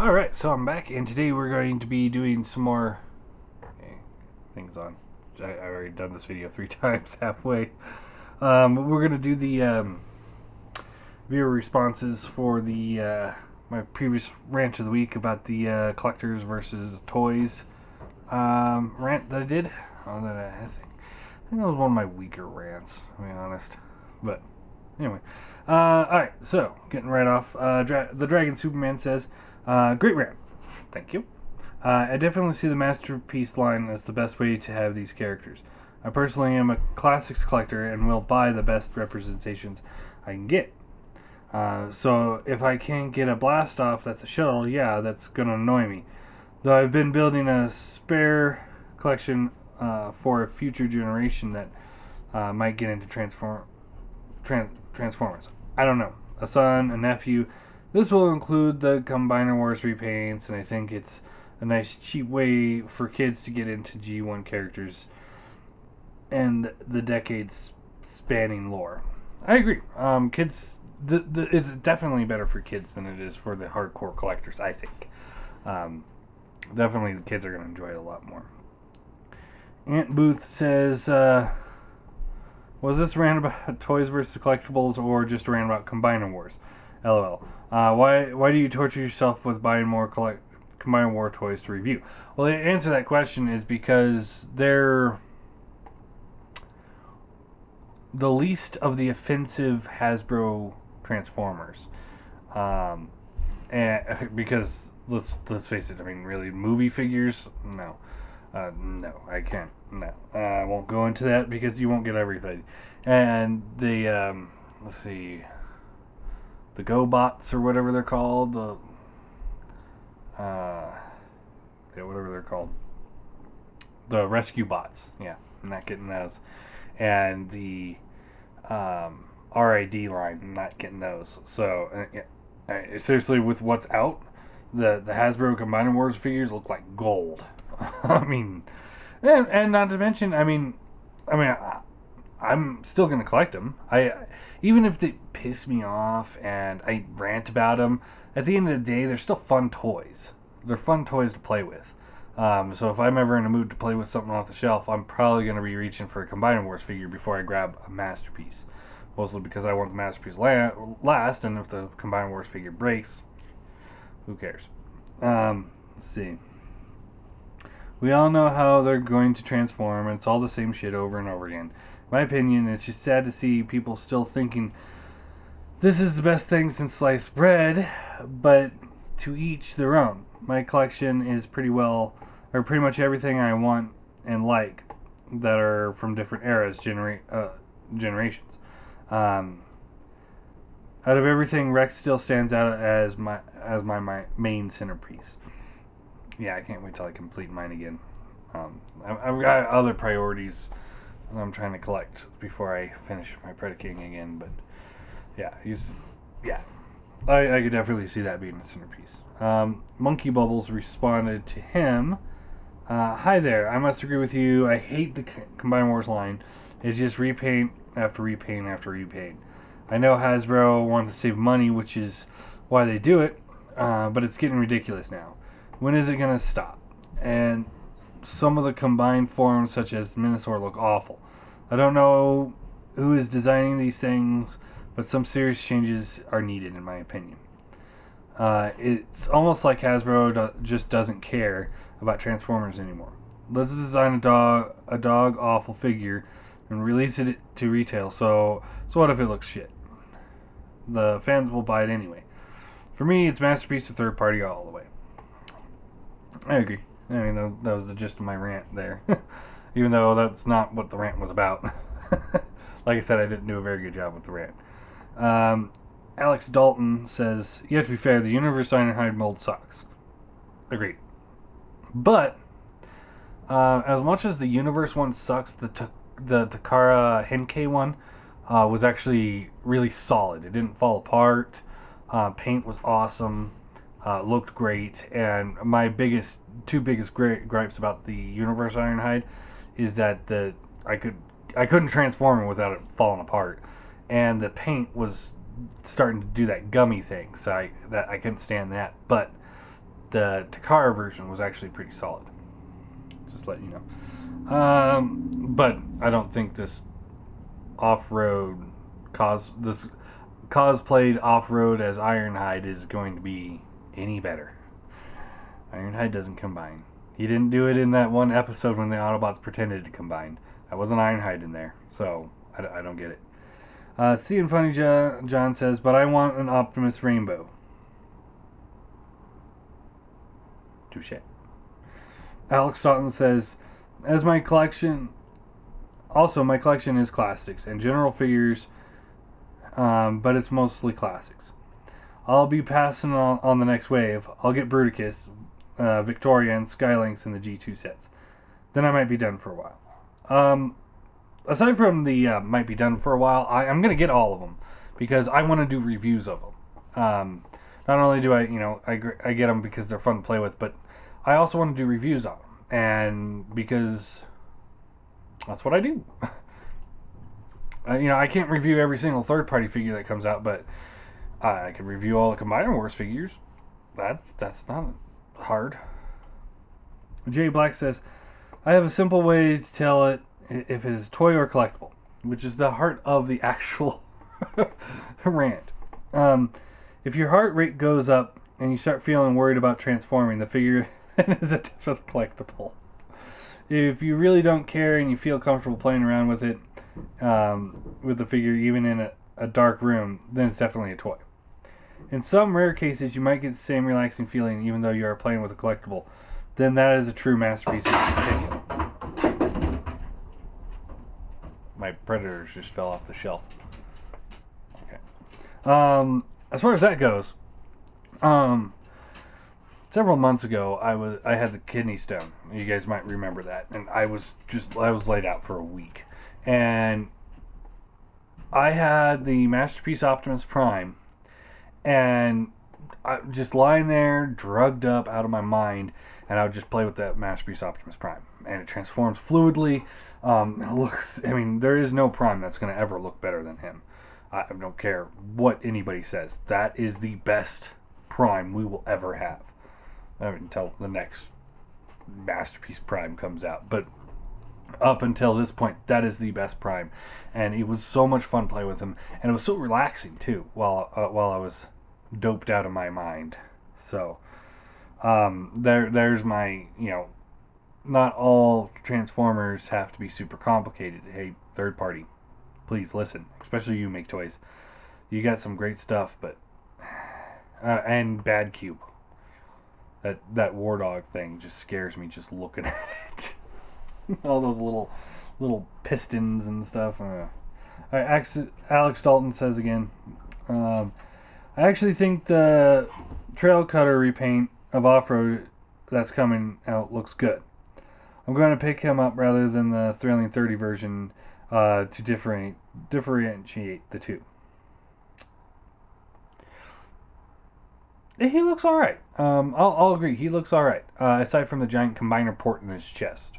Alright, so I'm back, and today we're going to be doing some more things on. I've already done this video 3 times halfway. We're going to do the viewer responses for the my previous rant of the week about the collectors versus toys rant that I did. I think that was one of my weaker rants, to be honest. But anyway, alright, so getting right off, the Dragon Superman says, great rant. Thank you. I definitely see the Masterpiece line as the best way to have these characters. I personally am a classics collector and will buy the best representations I can get. So if I can't get a blast off that's a shuttle, yeah, that's gonna annoy me. Though I've been building a spare collection for a future generation that might get into Transformers. I don't know. A son, a nephew. This will include the Combiner Wars repaints, and I think it's a nice cheap way for kids to get into G1 characters and the decades spanning lore. I agree. Kids, it's definitely better for kids than it is for the hardcore collectors, I think. Definitely the kids are going to enjoy it a lot more. Ant Booth says, was this rant about toys versus collectibles or just a rant about Combiner Wars? LOL. Why do you torture yourself with buying more Combiner War toys to review? Well, the answer to that question is because they're the least of the offensive Hasbro Transformers. And because let's face it, I mean, really, movie figures? No. No, I can't. No. I won't go into that because you won't get everything. And the, let's see, the GoBots or whatever they're called, whatever they're called, the Rescue Bots. Yeah, I'm not getting those. And the RID line, I'm not getting those. So, seriously, with what's out, the Hasbro Combiner Wars figures look like gold. I mean, and not to mention, I'm still gonna collect them. Even if they piss me off and I rant about them, at the end of the day, they're still fun toys. They're fun toys to play with. So if I'm ever in a mood to play with something off the shelf, I'm probably gonna be reaching for a Combiner Wars figure before I grab a Masterpiece. Mostly because I want the Masterpiece last, and if the Combiner Wars figure breaks, who cares? Let's see. We all know how they're going to transform, and it's all the same shit over and over again. In my opinion, it's just sad to see people still thinking this is the best thing since sliced bread, but to each their own. My collection is pretty much everything I want and like that are from different eras, generations. Out of everything, Rex still stands out as my main centerpiece. Yeah, I can't wait till I complete mine again. I've got other priorities I'm trying to collect before I finish my Predaking again, but yeah, I could definitely see that being a centerpiece. Monkey Bubbles responded to him, hi there, I must agree with you, I hate the Combiner Wars line. It's just repaint after repaint after repaint. I know Hasbro wants to save money, which is why they do it, but it's getting ridiculous now. When is it going to stop? And some of the combined forms, such as Minosaur, look awful. I don't know who is designing these things, but some serious changes are needed, in my opinion. It's almost like Hasbro just doesn't care about Transformers anymore. Let's design a dog awful figure and release it to retail. So what if it looks shit? The fans will buy it anyway. For me, it's Masterpiece to third party all the way. I agree. I mean, that was the gist of my rant there. Even though that's not what the rant was about. Like I said, I didn't do a very good job with the rant. Alex Dalton says, you have to be fair, the Universe Ironhide mold sucks. Agreed. But, as much as the Universe one sucks, the Takara Henkei one was actually really solid. It didn't fall apart. Paint was awesome. Looked great, and my two biggest gripes about the Universe Ironhide is that I couldn't transform it without it falling apart, and the paint was starting to do that gummy thing, so I couldn't stand that. But the Takara version was actually pretty solid. Just let you know. But I don't think this off-road cosplayed off-road as Ironhide is going to be any better. Ironhide doesn't combine. He didn't do it in that one episode when the Autobots pretended to combine. That wasn't Ironhide in there, so I don't get it. See and Funny John says, but I want an Optimus Rainbow. Touche. Alex Stoughton says, my collection is classics and general figures, but it's mostly classics. I'll be passing on the next wave. I'll get Bruticus, Victoria, and Skylynx in the G2 sets. Then I might be done for a while. Aside from the might be done for a while, I'm going to get all of them because I want to do reviews of them. Not only do I get them because they're fun to play with, but I also want to do reviews on them. And because that's what I do. I can't review every single third-party figure that comes out, but I can review all the Combiner Wars figures. That's not hard. Jay Black says, I have a simple way to tell it if it is toy or collectible, which is the heart of the actual rant. If your heart rate goes up and you start feeling worried about transforming, the figure is a type of collectible. If you really don't care and you feel comfortable playing around with it, with the figure, even in a dark room, then it's definitely a toy. In some rare cases, you might get the same relaxing feeling even though you are playing with a collectible. Then that is a true masterpiece. My Predators just fell off the shelf. Okay. As far as that goes, several months ago, I had the kidney stone. You guys might remember that, and I was laid out for a week, and I had the Masterpiece Optimus Prime, and I just lying there, drugged up out of my mind, and I would just play with that Masterpiece Optimus Prime, and it transforms fluidly. It looks. I mean, there is no Prime that's going to ever look better than him. I don't care what anybody says. That is the best Prime we will ever have. Until the next Masterpiece Prime comes out. But up until this point, that is the best Prime. And it was so much fun to play with him. And it was so relaxing, too, while I was doped out of my mind. So, there's my, not all Transformers have to be super complicated. Hey, third party, please listen. Especially you make toys. You got some great stuff, but... and Bad Cube. That War Dog thing just scares me just looking at it. All those little pistons and stuff. Alex Dalton says again, I actually think the Trail Cutter repaint of Off-Road that's coming out looks good. I'm going to pick him up rather than the Thrilling 30 version to differentiate the two. He looks all right. I'll agree. He looks all right. Aside from the giant combiner port in his chest.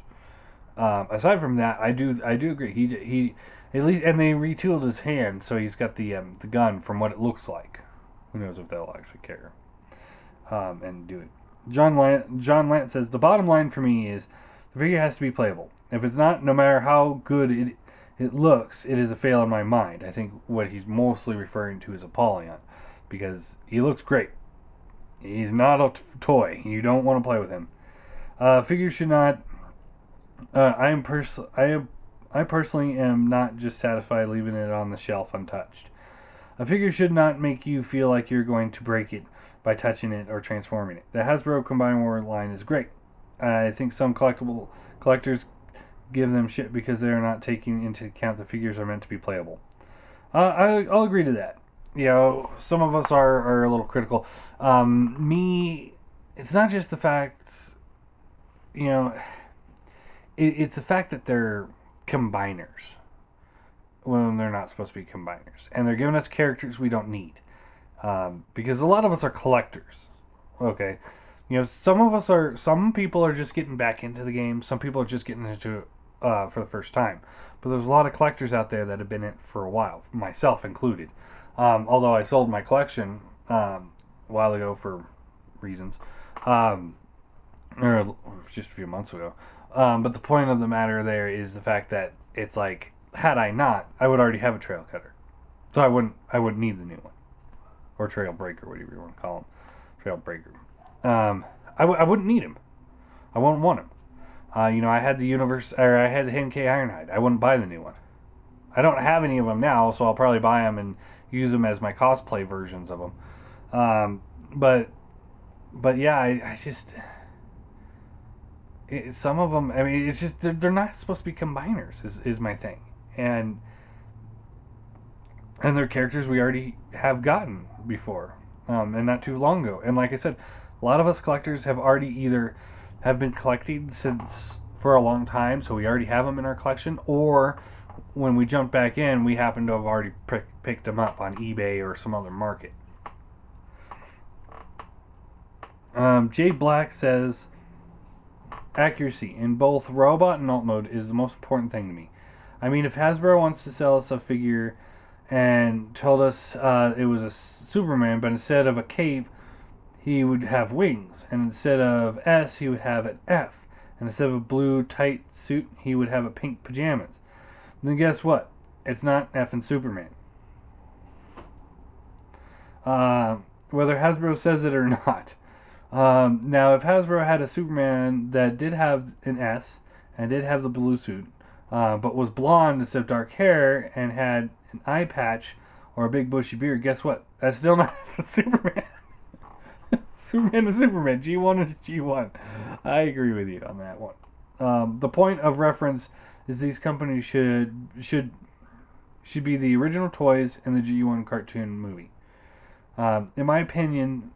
Aside from that, I do agree. He at least, and they retooled his hand, so he's got the gun from what it looks like. Who knows if they'll actually care and do it. John Lant says the bottom line for me is the figure has to be playable. If it's not, no matter how good it looks, it is a fail in my mind. I think what he's mostly referring to is Apollyon, because he looks great. He's not a toy. You don't want to play with him. Figures should not. I personally am not just satisfied leaving it on the shelf untouched. A figure should not make you feel like you're going to break it by touching it or transforming it. The Hasbro Combine War line is great. I think some collectors give them shit because they are not taking into account the figures are meant to be playable. I'll agree to that. Some of us are a little critical. Me, it's not just the fact, it's the fact that they're combiners when they're not supposed to be combiners. And they're giving us characters we don't need. Because a lot of us are collectors. Okay? Some people are just getting back into the game. Some people are just getting into it for the first time. But there's a lot of collectors out there that have been in it for a while, myself included. Although I sold my collection a while ago for reasons, or just a few months ago. But the point of the matter there is the fact that it's like, had I not, I would already have a trail cutter, so I wouldn't need the new one, or trail breaker, whatever you want to call him, trail breaker. I wouldn't need him. I wouldn't want him. I had the I had the Henkei Ironhide. I wouldn't buy the new one. I don't have any of them now, so I'll probably buy them and use them as my cosplay versions of them. But yeah, I just some of them. I mean, it's just they're not supposed to be combiners. Is my thing, and they're characters we already have gotten before, and not too long ago. And like I said, a lot of us collectors have already either have been collecting since for a long time, so we already have them in our collection, or when we jump back in, we happen to have already picked them up on eBay or some other market. Jay Black says, accuracy in both robot and alt mode is the most important thing to me. I mean, if Hasbro wants to sell us a figure and told us it was a Superman, but instead of a cape, he would have wings, and instead of S, he would have an F, and instead of a blue tight suit, he would have a pink pajamas. Then guess what? It's not F and Superman. Whether Hasbro says it or not. Now, if Hasbro had a Superman that did have an S and did have the blue suit, but was blonde instead of dark hair and had an eye patch or a big bushy beard, guess what? That's still not Superman. Superman is Superman. G1 is G1. I agree with you on that one. The point of reference is these companies should be the original toys in the G1 cartoon movie. In my opinion,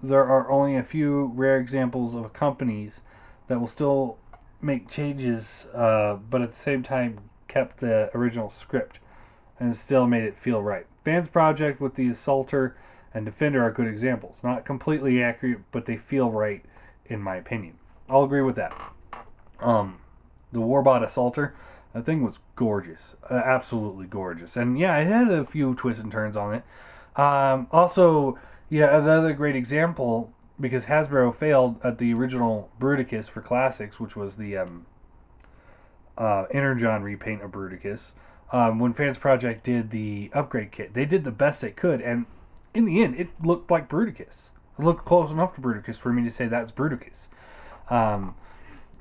there are only a few rare examples of companies that will still make changes, but at the same time kept the original script and still made it feel right. Fans Project with the Assaulter and Defender are good examples. Not completely accurate, but they feel right, in my opinion. I'll agree with that. The Warbot Assaulter, that thing was gorgeous. Absolutely gorgeous. And yeah, it had a few twists and turns on it. Also, yeah, another great example, because Hasbro failed at the original Bruticus for Classics, which was the Energon repaint of Bruticus. When Fans Project did the upgrade kit, they did the best they could, and in the end, it looked like Bruticus. It looked close enough to Bruticus for me to say that's Bruticus.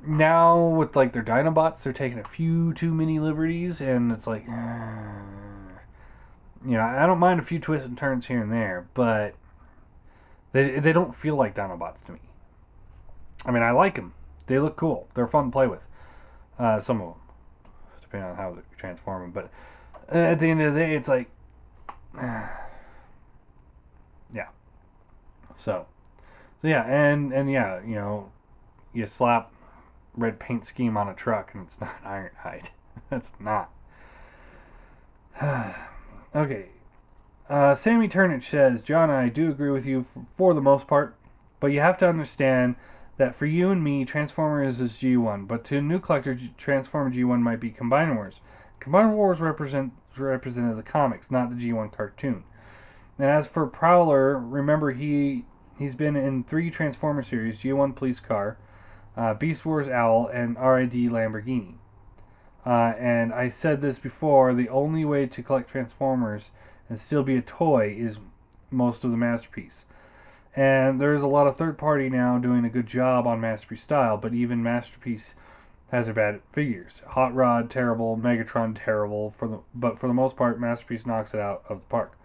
Now, with like their Dinobots, they're taking a few too many liberties, and it's like, I don't mind a few twists and turns here and there, but they don't feel like Dinobots to me. I mean, I like them. They look cool. They're fun to play with. Some of them, depending on how they transform them. But at the end of the day, it's like, yeah. So yeah, and yeah, you slap red paint scheme on a truck and it's not Ironhide. That's not. Okay. Sammy Turnage says, John, I do agree with you for the most part, but you have to understand that for you and me, Transformers is G1, but to a new collector, Transformer G1 might be Combiner Wars. Combiner Wars represented the comics, not the G1 cartoon. And as for Prowler, remember he's been in 3 Transformer series, G1 Police Car, Beast Wars Owl, and RID Lamborghini. And I said this before, the only way to collect Transformers and still be a toy is most of the Masterpiece. And there's a lot of third party now doing a good job on Masterpiece style, but even Masterpiece has their bad figures. Hot Rod, terrible. Megatron, terrible. But for the most part, Masterpiece knocks it out of the park.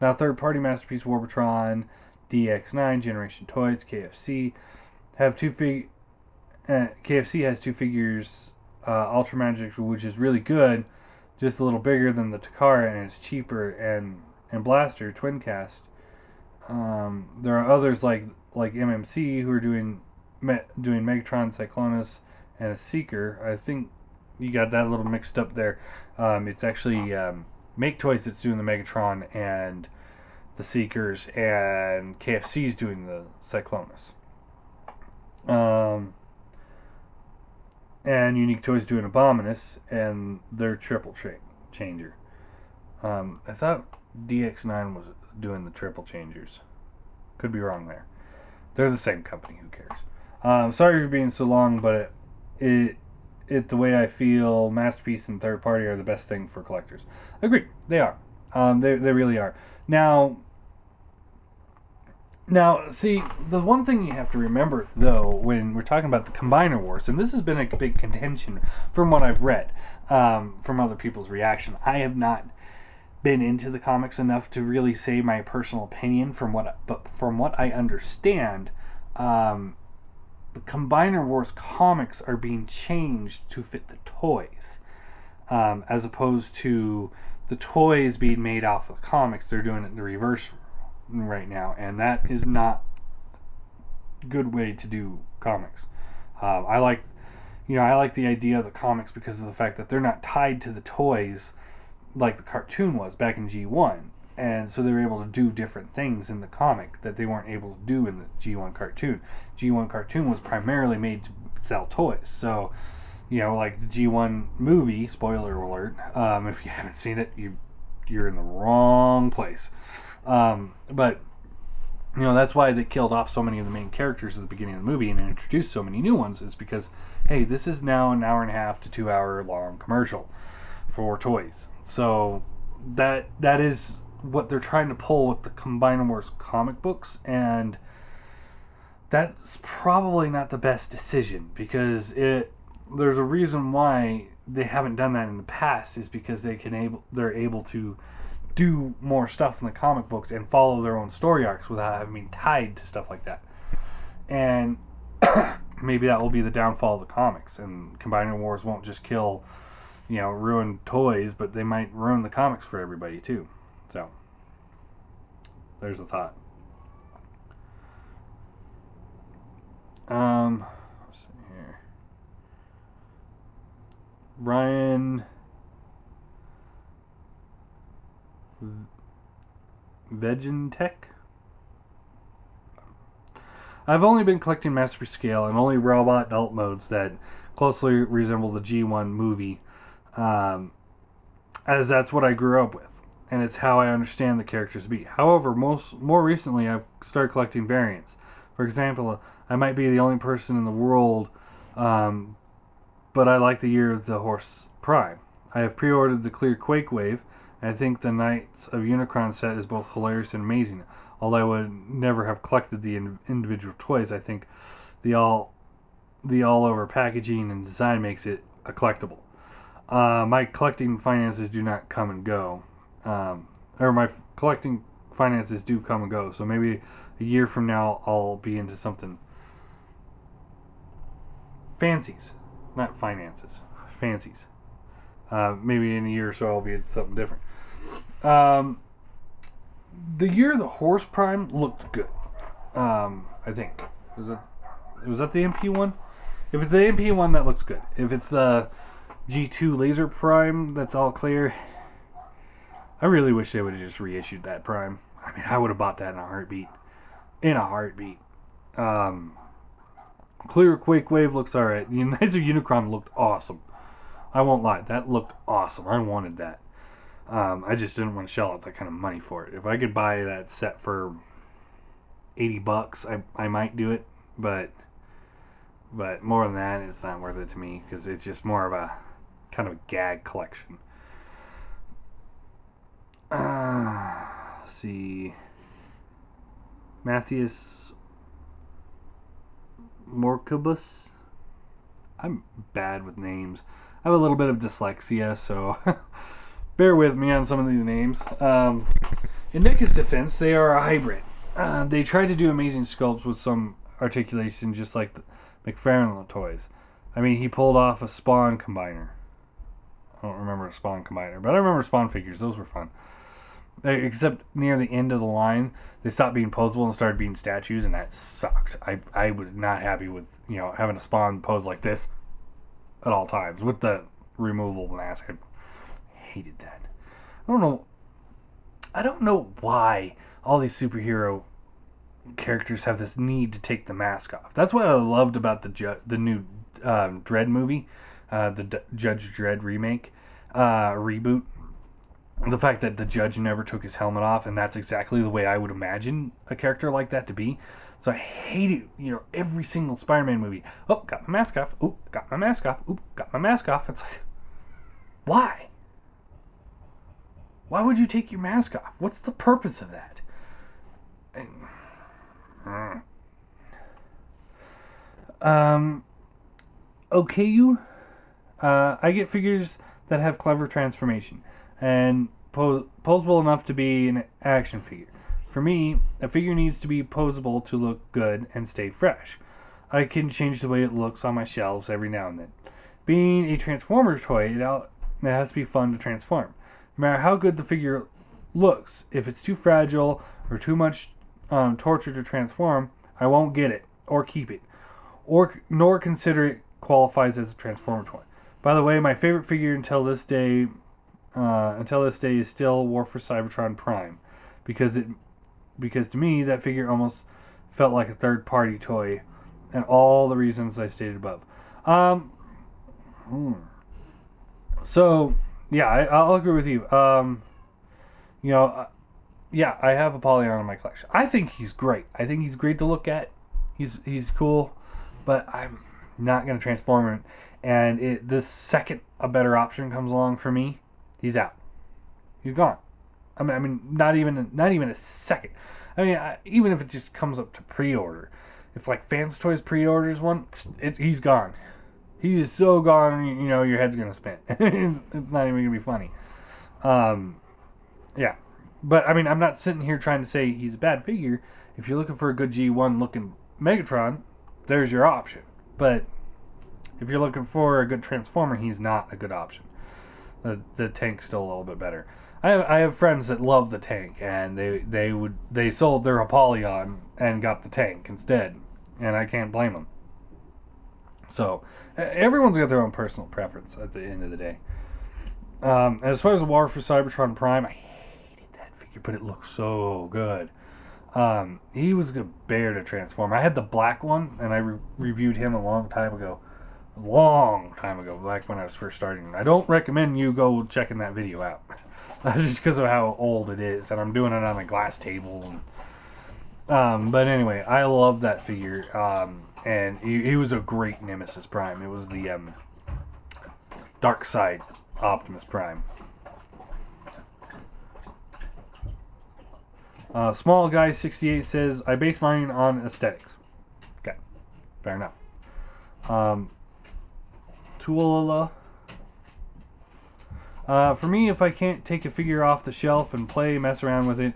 Now, third party Masterpiece, Warbotron, DX9, Generation Toys, KFC have KFC has 2 figures, Ultra Magic, which is really good, just a little bigger than the Takara, and it's cheaper, and Blaster, Twin Cast. There are others like MMC who are doing Megatron, Cyclonus, and a Seeker. I think you got that a little mixed up there. It's actually Make Toys that's doing the Megatron and the Seekers, and KFC's doing the Cyclonus. And Unique Toys doing Abominus, and their triple changer. I thought DX9 was doing the triple changers. Could be wrong there. They're the same company. Who cares? Sorry for being so long, but the way I feel, Masterpiece and third party are the best thing for collectors. Agreed. They are. They really are. Now, see, the one thing you have to remember, though, when we're talking about the Combiner Wars, and this has been a big contention from what I've read, from other people's reaction. I have not been into the comics enough to really say my personal opinion. But from what I understand, the Combiner Wars comics are being changed to fit the toys, as opposed to the toys being made off of the comics. They're doing it in the reverse right now, and that is not a good way to do comics. I like the idea of the comics because of the fact that they're not tied to the toys like the cartoon was back in G1, and so they were able to do different things in the comic that they weren't able to do in the G1 cartoon. G1 cartoon was primarily made to sell toys, so like the G1 movie, spoiler alert, if you haven't seen it, you're in the wrong place. But that's why they killed off so many of the main characters at the beginning of the movie and introduced so many new ones, is because, hey, this is now an hour and a half to 2 hour long commercial for toys. So that is what they're trying to pull with the Combiner Wars comic books, and that's probably not the best decision, because there's a reason why they haven't done that in the past, is because they're able to do more stuff in the comic books and follow their own story arcs without having been tied to stuff like that. And maybe that will be the downfall of the comics, and Combiner Wars won't just kill, ruin toys, but they might ruin the comics for everybody too. So there's a thought. Let's see here. Ryan Vegentech. I've only been collecting Masterpiece Scale and only robot adult modes that closely resemble the G1 movie, as that's what I grew up with, and it's how I understand the characters to be. However, more recently, I've started collecting variants. For example, I might be the only person in the world, but I like the Year of the Horse Prime. I have pre-ordered the Clear Quake Wave, and I think the Knights of Unicron set is both hilarious and amazing. Although I would never have collected the individual toys, I think the all-over packaging and design makes it a collectible. My collecting finances do not come and go. Or my collecting finances do come and go. So maybe a year from now, I'll be into something fancies. Not finances. Fancies. Maybe in a year or so, I'll be into something different. The Year of the Horse Prime looked good. I think. Was that the MP one? If it's the MP one, that looks good. If it's the G2 Laser Prime, that's all clear. I really wish they would have just reissued that Prime. I mean, I would have bought that in a heartbeat. Clear Quake Wave looks alright. The Knights of Unicron looked awesome. I won't lie, that looked awesome. I wanted that. I just didn't want to shell out that kind of money for it. If I could buy that set for $80, I might do it, but more than that, it's not worth it to me, because it's just more of a kind of a gag collection. Let's see. Matthias Morcabus. I'm bad with names. I have a little bit of dyslexia, so bear with me on some of these names. In NECA's defense, they are a hybrid. They tried to do amazing sculpts with some articulation, just like the McFarlane toys. I mean, he pulled off a Spawn combiner. I don't remember a Spawn combiner, but I remember Spawn figures. Those were fun. Except near the end of the line, they stopped being posable and started being statues, and that sucked. I was not happy with having a Spawn pose like this at all times with the removable mask. I hated that. I don't know why all these superhero characters have this need to take the mask off. That's what I loved about the new Dredd movie, the Judge Dredd remake, reboot. The fact that the Judge never took his helmet off, and that's exactly the way I would imagine a character like that to be. So I hate it, every single Spider-Man movie. Oh, got my mask off. Oop, got my mask off. Oop, got my mask off. It's like, why? Why would you take your mask off? What's the purpose of that? Okay, I get figures that have clever transformation and posable enough to be an action figure. For me, a figure needs to be posable to look good and stay fresh. I can change the way it looks on my shelves every now and then. Being a Transformer toy, it has to be fun to transform. No matter how good the figure looks, if it's too fragile or too much torture to transform, I won't get it or keep it, nor consider it qualifies as a Transformer toy. By the way, my favorite figure until this day is still War for Cybertron Prime, because to me that figure almost felt like a third party toy, and all the reasons I stated above. So yeah, I'll agree with you. Yeah, I have Apollyon in my collection. I think he's great. I think he's great to look at. He's cool, but I'm not gonna transform him. And the second a better option comes along for me, he's out. He's gone. I mean, not even a second. I mean, even if it just comes up to pre-order, if like Fans Toys pre-orders one, he's gone. He is so gone. Your head's gonna spin. It's not even gonna be funny. Yeah, but I mean, I'm not sitting here trying to say he's a bad figure. If you're looking for a good G1 looking Megatron, there's your option. But if you're looking for a good Transformer, he's not a good option. The tank's still a little bit better. I have friends that love the tank, and they sold their Apollyon and got the tank instead, and I can't blame them. So everyone's got their own personal preference at the end of the day. As far as the War for Cybertron Prime, I hated that figure, but it looked so good. He was a bear to transform. I had the black one, and I reviewed him a long time ago, back when I was first starting. I don't recommend you go checking that video out, just because of how old it is, and I'm doing it on a glass table. But anyway, I love that figure, and he was a great Nemesis Prime. It was the Dark Side Optimus Prime. Small Guy 68 says, I base mine on aesthetics. Okay, fair enough. Tuolala. For me, if I can't take a figure off the shelf and mess around with it,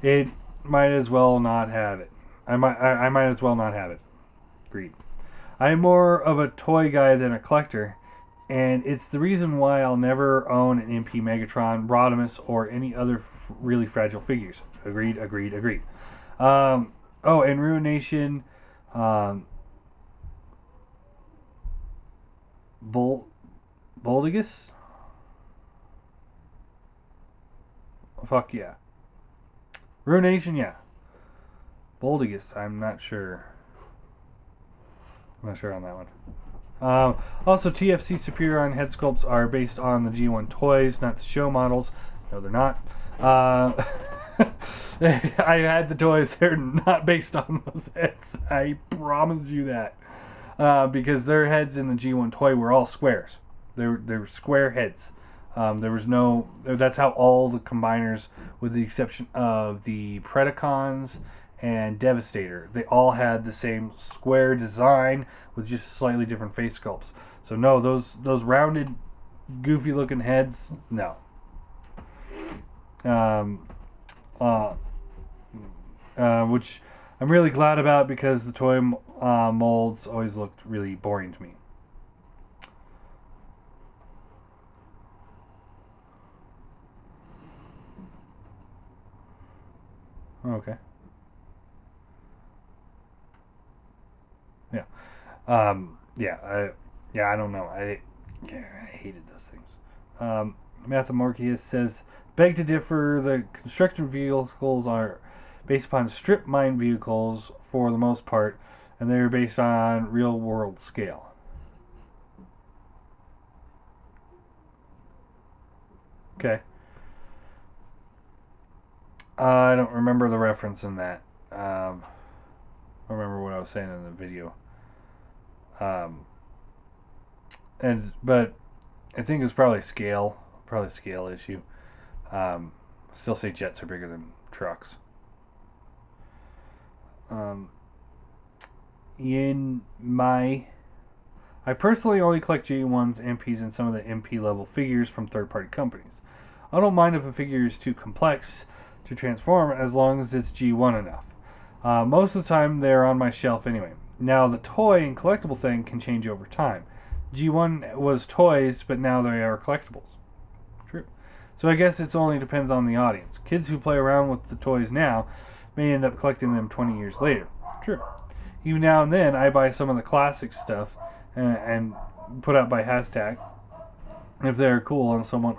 it might as well not have it. I might as well not have it. Agreed. I'm more of a toy guy than a collector, and it's the reason why I'll never own an MP Megatron, Rodimus, or any other really fragile figures. Agreed. And Ruination, Boldigus? Fuck yeah. Ruination, yeah. Boldigus, I'm not sure. I'm not sure on that one. Also, TFC Superior head sculpts are based on the G1 toys, not the show models. No, they're not. I had the toys. They're not based on those heads. I promise you that. Because their heads in the G1 toy were all squares. They were square heads. There was no... That's how all the combiners, with the exception of the Predacons and Devastator, they all had the same square design with just slightly different face sculpts. So no, those rounded, goofy looking heads, no. Which I'm really glad about, because the toy molds always looked really boring to me. Okay. Yeah. I don't know. I hated those things. Mathemorchius says, beg to differ, the constructed vehicles are based upon strip mine vehicles for the most part, and they are based on real world scale. Okay. I don't remember the reference in that. don't remember what I was saying in the video. But I think it's probably a scale issue. Still say jets are bigger than trucks. I personally only collect G1s, MPs, and some of the MP level figures from third-party companies. I don't mind if a figure is too complex to transform as long as it's G1 enough. Most of the time they're on my shelf anyway. Now the toy and collectible thing can change over time. G1 was toys, but now they are collectibles. True. So I guess it only depends on the audience. Kids who play around with the toys now may end up collecting them 20 years later. True. Even now and then, I buy some of the classic stuff and put out by hashtag if they're cool and somewhat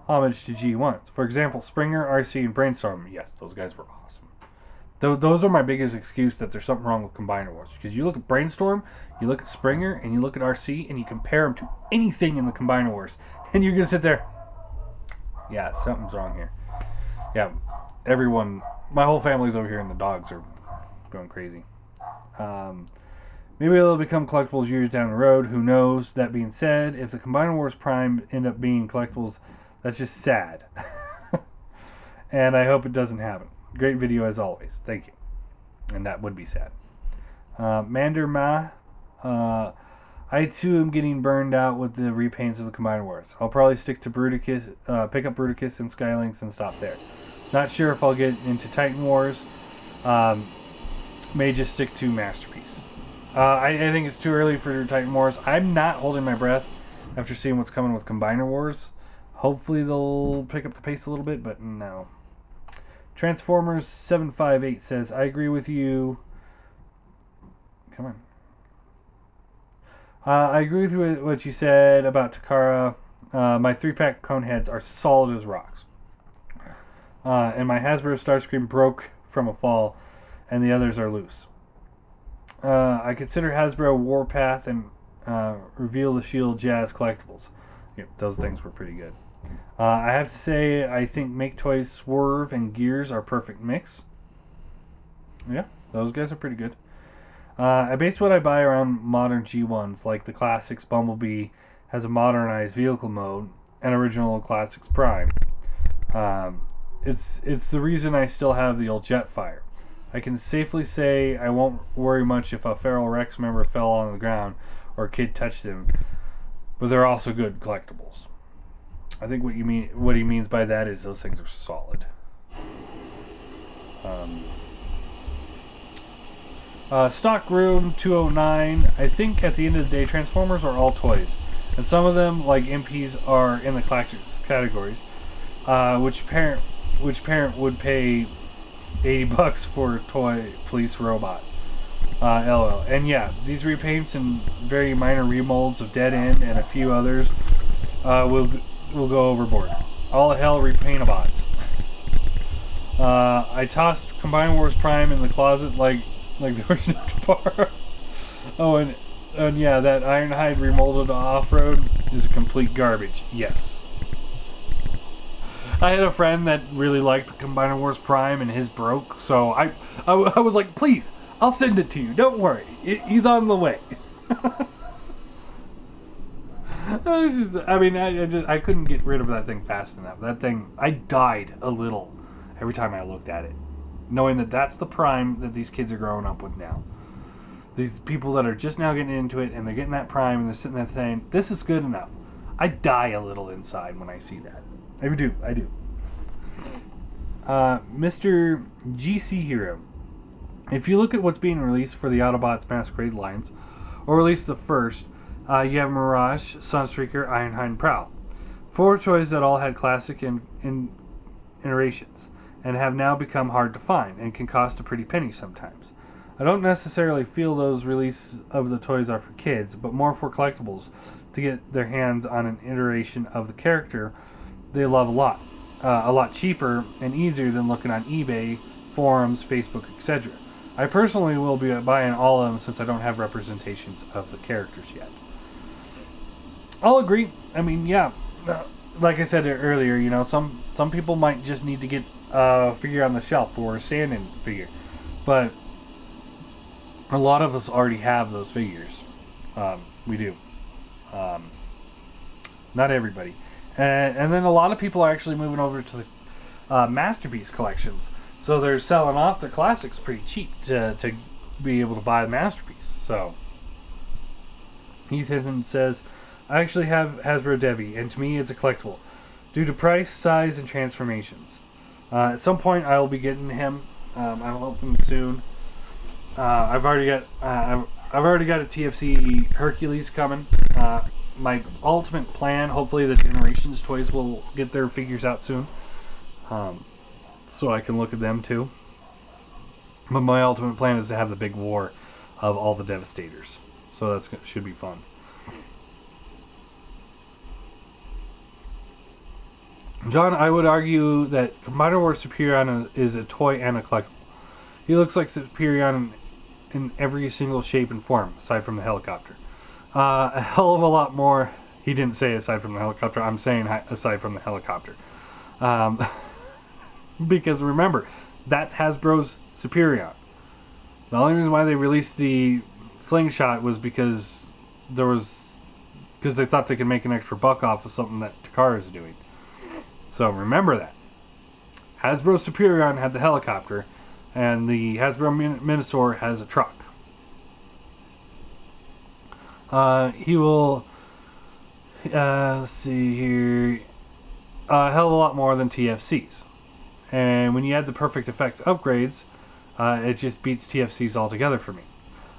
homage to G1s. For example, Springer, RC, and Brainstorm. Yes, those guys were awesome. Those are my biggest excuse that there's something wrong with Combiner Wars. Because you look at Brainstorm, you look at Springer, and you look at RC, and you compare them to anything in the Combiner Wars. And you're going to sit there, yeah, something's wrong here. Yeah, everyone, my whole family's over here, and the dogs are going crazy. Maybe they'll become collectibles years down the road. Who knows? That being said, if the Combiner Wars Prime end up being collectibles, that's just sad. And I hope it doesn't happen. Great video as always. Thank you. And that would be sad. Manderma. I too am getting burned out with the repaints of the Combiner Wars. I'll probably stick to Bruticus, pick up Bruticus and Skylinks and stop there. Not sure if I'll get into Titan Wars. May just stick to Masterpiece. I think it's too early for Titan Wars. I'm not holding my breath after seeing what's coming with Combiner Wars. Hopefully they'll pick up the pace a little bit, but no. Transformers 758 says, I agree with you. Come on. I agree with you with what you said about Takara. My 3-pack cone heads are solid as rocks. And my Hasbro Starscream broke from a fall, and the others are loose. I consider Hasbro Warpath and Reveal the Shield Jazz collectibles. Yep, those things were pretty good. I have to say, I think Make Toys Swerve and Gears are a perfect mix. Yeah, those guys are pretty good. I base what I buy around modern G1s, like the Classics Bumblebee has a modernized vehicle mode, and original Classics Prime. It's the reason I still have the old Jetfire. I can safely say I won't worry much if a Feral Rex member fell on the ground or a kid touched him, but they're also good collectibles. I think what he means by that is those things are solid. Stock Room 209. I think at the end of the day, Transformers are all toys, and some of them, like MPs, are in the collector's categories. Which parent would pay $80 for a toy police robot? LOL. And yeah, these repaints and very minor remolds of Dead End and a few others will go overboard. All hell repaint-a-bots. I tossed Combiner Wars Prime in the closet like there was no tomorrow. Oh, and yeah, that Ironhide remolded off-road is a complete garbage. Yes. I had a friend that really liked the Combiner Wars Prime and his broke, so I was like, please, I'll send it to you. Don't worry. He's on the way. I couldn't get rid of that thing fast enough. That thing, I died a little every time I looked at it, knowing that that's the Prime that these kids are growing up with now. These people that are just now getting into it, and they're getting that Prime, and they're sitting there saying, this is good enough. I die a little inside when I see that. I do. Mr. GC Hero. If you look at what's being released for the Autobots Masquerade lines, or at least the first, you have Mirage, Sunstreaker, Ironhide, and Prowl. 4 toys that all had classic iterations, and have now become hard to find, and can cost a pretty penny sometimes. I don't necessarily feel those releases of the toys are for kids, but more for collectibles to get their hands on an iteration of the character they love a lot cheaper and easier than looking on eBay, forums, Facebook, etc. I personally will be buying all of them since I don't have representations of the characters yet. I'll agree. I mean, yeah, like I said earlier, you know, some people might just need to get a figure on the shelf or a stand-in figure, but A lot of us already have those figures. We do. Not everybody. And then a lot of people are actually moving over to the Masterpiece collections. So they're selling off the classics pretty cheap to be able to buy the Masterpiece. So, Ethan says, I actually have Hasbro Devi, and to me it's a collectible. Due to price, size, and transformations. At some point I will be getting him. I'm hoping soon. I've already got a TFC Hercules coming. My ultimate plan, hopefully the Generations toys will get their figures out soon, so I can look at them too. But my ultimate plan is to have the big war of all the Devastators, so that should be fun. John, I would argue that Combiner Wars Superion is a toy and a collectible. He looks like Superion in every single shape and form, aside from the helicopter. A hell of a lot more. He didn't say aside from the helicopter. I'm saying aside from the helicopter. Because remember, that's Hasbro's Superion. The only reason why they released the slingshot was because they thought they could make an extra buck off of something that Takara is doing. So remember that. Hasbro Superion had the helicopter, and the Hasbro Minosaur has a truck. He will, let's see here, a hell of a lot more than TFCs. And when you add the perfect effect upgrades, it just beats TFCs altogether for me.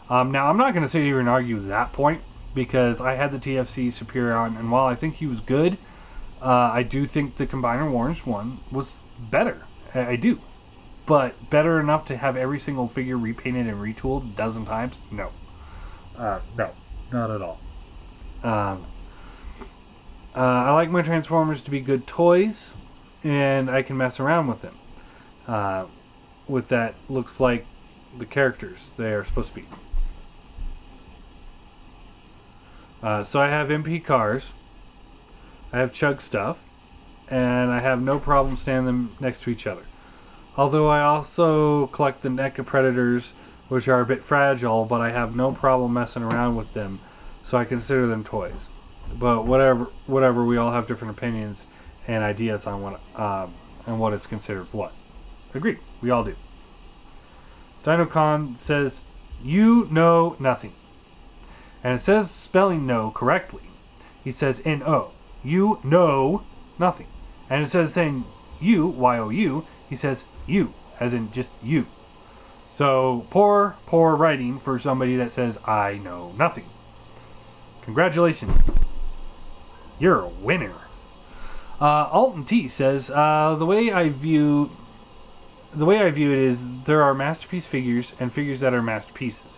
Now, I'm not going to sit here and argue that point, because I had the TFC Superion, and while I think he was good, I do think the Combiner Wars one was better. I do. But better enough to have every single figure repainted and retooled a dozen times? No. No. Not at all. I like my Transformers to be good toys, and I can mess around with them. With that, looks like the characters they are supposed to be. So I have MP cars, I have Chug stuff, and I have no problem standing them next to each other. Although I also collect the NECA Predators, which are a bit fragile, but I have no problem messing around with them, so I consider them toys. But whatever, we all have different opinions and ideas on what is considered what. Agreed, we all do. DinoCon says, you know nothing. And it says spelling no correctly. He says N-O. You know nothing. And instead of saying you, Y-O-U, he says you, as in just you. So, poor writing for somebody that says, I know nothing. Congratulations. You're a winner. Alton T says, the way I view it is there are masterpiece figures and figures that are masterpieces.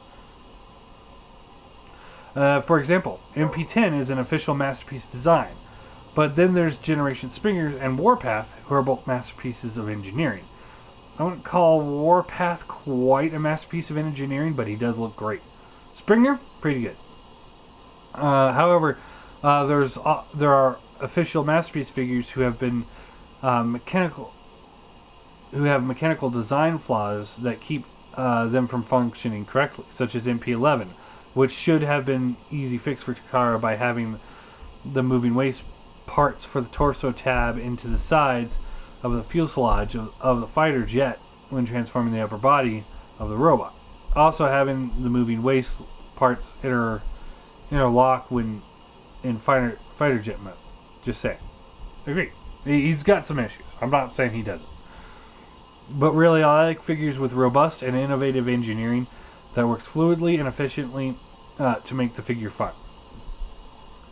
For example, MP10 is an official masterpiece design, but then there's Generation Springers and Warpath, who are both masterpieces of engineering. I wouldn't call Warpath quite a masterpiece of engineering, but he does look great. Springer, pretty good. However, there are official masterpiece figures who have been mechanical design flaws that keep them from functioning correctly, such as MP11, which should have been easy fix for Takara by having the moving waste parts for the torso tab into the sides of the fuselage of the fighter jet when transforming the upper body of the robot. Also having the moving waste parts interlock when in fighter jet mode. Just saying. Agree. He's got some issues. I'm not saying he doesn't. But really, I like figures with robust and innovative engineering that works fluidly and efficiently to make the figure fun.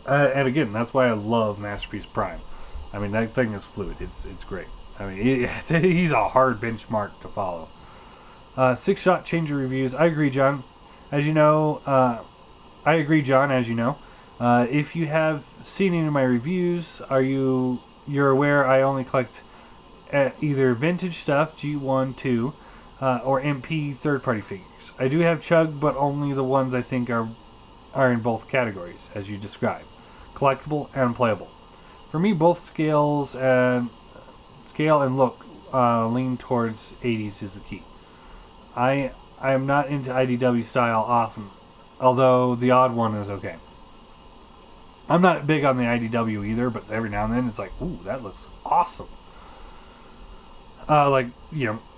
And again, that's why I love Masterpiece Prime. I mean, that thing is fluid. It's great. I mean, he's a hard benchmark to follow. Six Shot Changer Reviews. I agree, John. As you know, if you have seen any of my reviews, you're aware I only collect either vintage stuff, G1, 2, or MP third-party figures. I do have Chug, but only the ones I think are in both categories, as you described. Collectible and playable. For me, both scale and look lean towards 80s is the key. I I am not into IDW style often, although the odd one is okay. I'm not big on the IDW either, but every now and then it's like, ooh, that looks awesome. Like,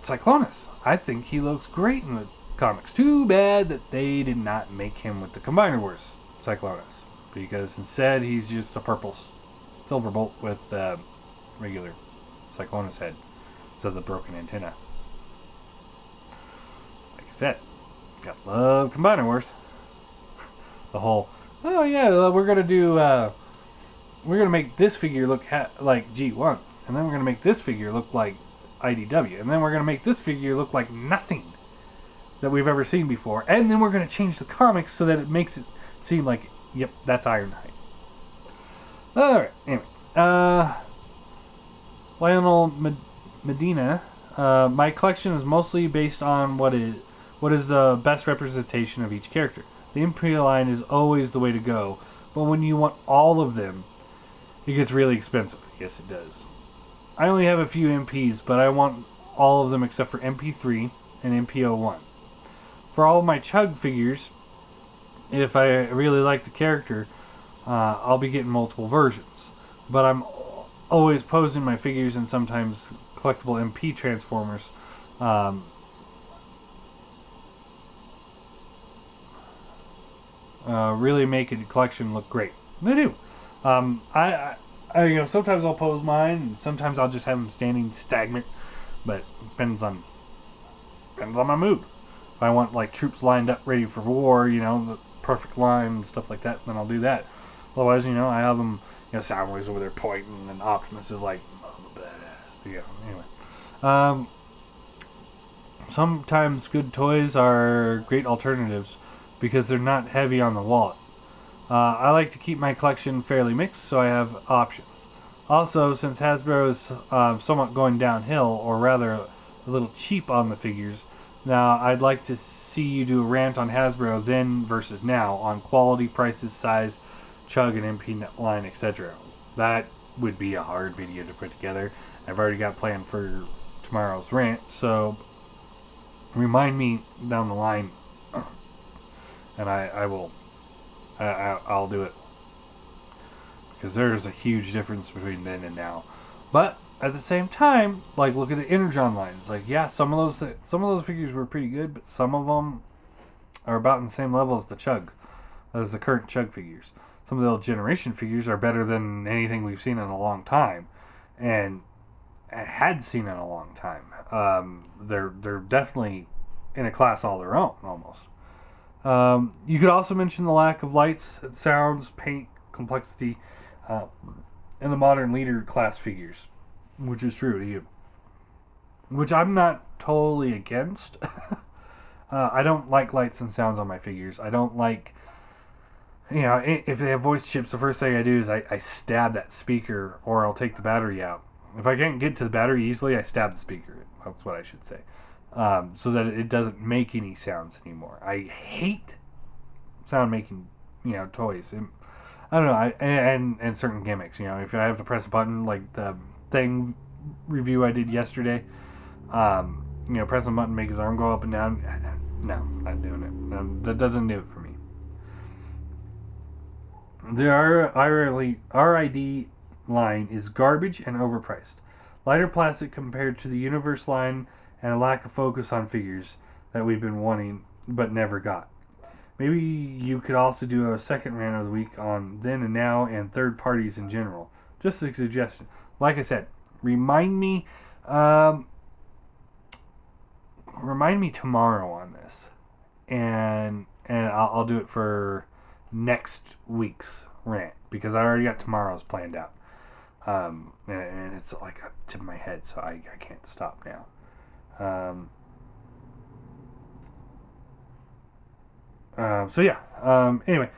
Cyclonus. I think he looks great in the comics. Too bad that they did not make him with the Combiner Wars Cyclonus, because instead he's just a purple Silverbolt with regular Cyclonus head instead of the broken antenna. Like I said, got love Combiner Wars. The whole, oh yeah, we're gonna make this figure look like G1, and then we're gonna make this figure look like IDW, and then we're gonna make this figure look like nothing that we've ever seen before, and then we're gonna change the comics so that it makes it seem like, yep, that's Ironhide. Alright, anyway. Lionel Medina. My collection is mostly based on what is the best representation of each character. The Imperial line is always the way to go, but when you want all of them, it gets really expensive. Yes, it does. I only have a few MPs, but I want all of them except for MP3 and MP01. For all of my Chug figures, if I really like the character, I'll be getting multiple versions. But I'm always posing my figures and sometimes collectible MP Transformers. Really make a collection look great. They do. I sometimes I'll pose mine, and sometimes I'll just have them standing stagnant. But depends on my mood. If I want like troops lined up ready for war, the perfect line and stuff like that, then I'll do that. Otherwise, I have them, Soundwave's over there pointing, and Optimus is like, oh, the best. Yeah. Anyway, sometimes good toys are great alternatives because they're not heavy on the wallet. I like to keep my collection fairly mixed, so I have options. Also, since Hasbro is somewhat going downhill, or rather a little cheap on the figures, now I'd like to see you do a rant on Hasbro then versus now on quality, prices, size, Chug and MP line, etc. That would be a hard video to put together. I've already got planned for tomorrow's rant, so remind me down the line, and I will. I'll do it, because there's a huge difference between then and now. But at the same time, like, look at the Energon lines. Like, yeah, some of those figures were pretty good, but some of them are about in the same level as the current Chug figures. Some of the old generation figures are better than anything we've seen in a long time, and had seen in a long time. They're definitely in a class all their own, almost. You could also mention the lack of lights, sounds, paint, complexity, in the modern leader class figures, which is true to you. Which I'm not totally against. I don't like lights and sounds on my figures. I don't like, if they have voice chips, the first thing I do is I stab that speaker, or I'll take the battery out. If I can't get to the battery easily, I stab the speaker. That's what I should say. So that it doesn't make any sounds anymore. I hate sound making, toys. I don't know, and certain gimmicks. If I have to press a button, like the thing review I did yesterday, press a button, make his arm go up and down. No, not doing it. That doesn't do it for me. The RID line is garbage and overpriced. Lighter plastic compared to the Universe line, and a lack of focus on figures that we've been wanting but never got. Maybe you could also do a second rant of the week on then and now and third parties in general. Just a suggestion. Like I said, remind me tomorrow on this, and I'll do it for next week's rant, because I already got tomorrow's planned out, and it's like up to my head, so I can't stop now. So yeah. Anyway,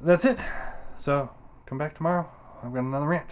that's it. So come back tomorrow. I've got another rant.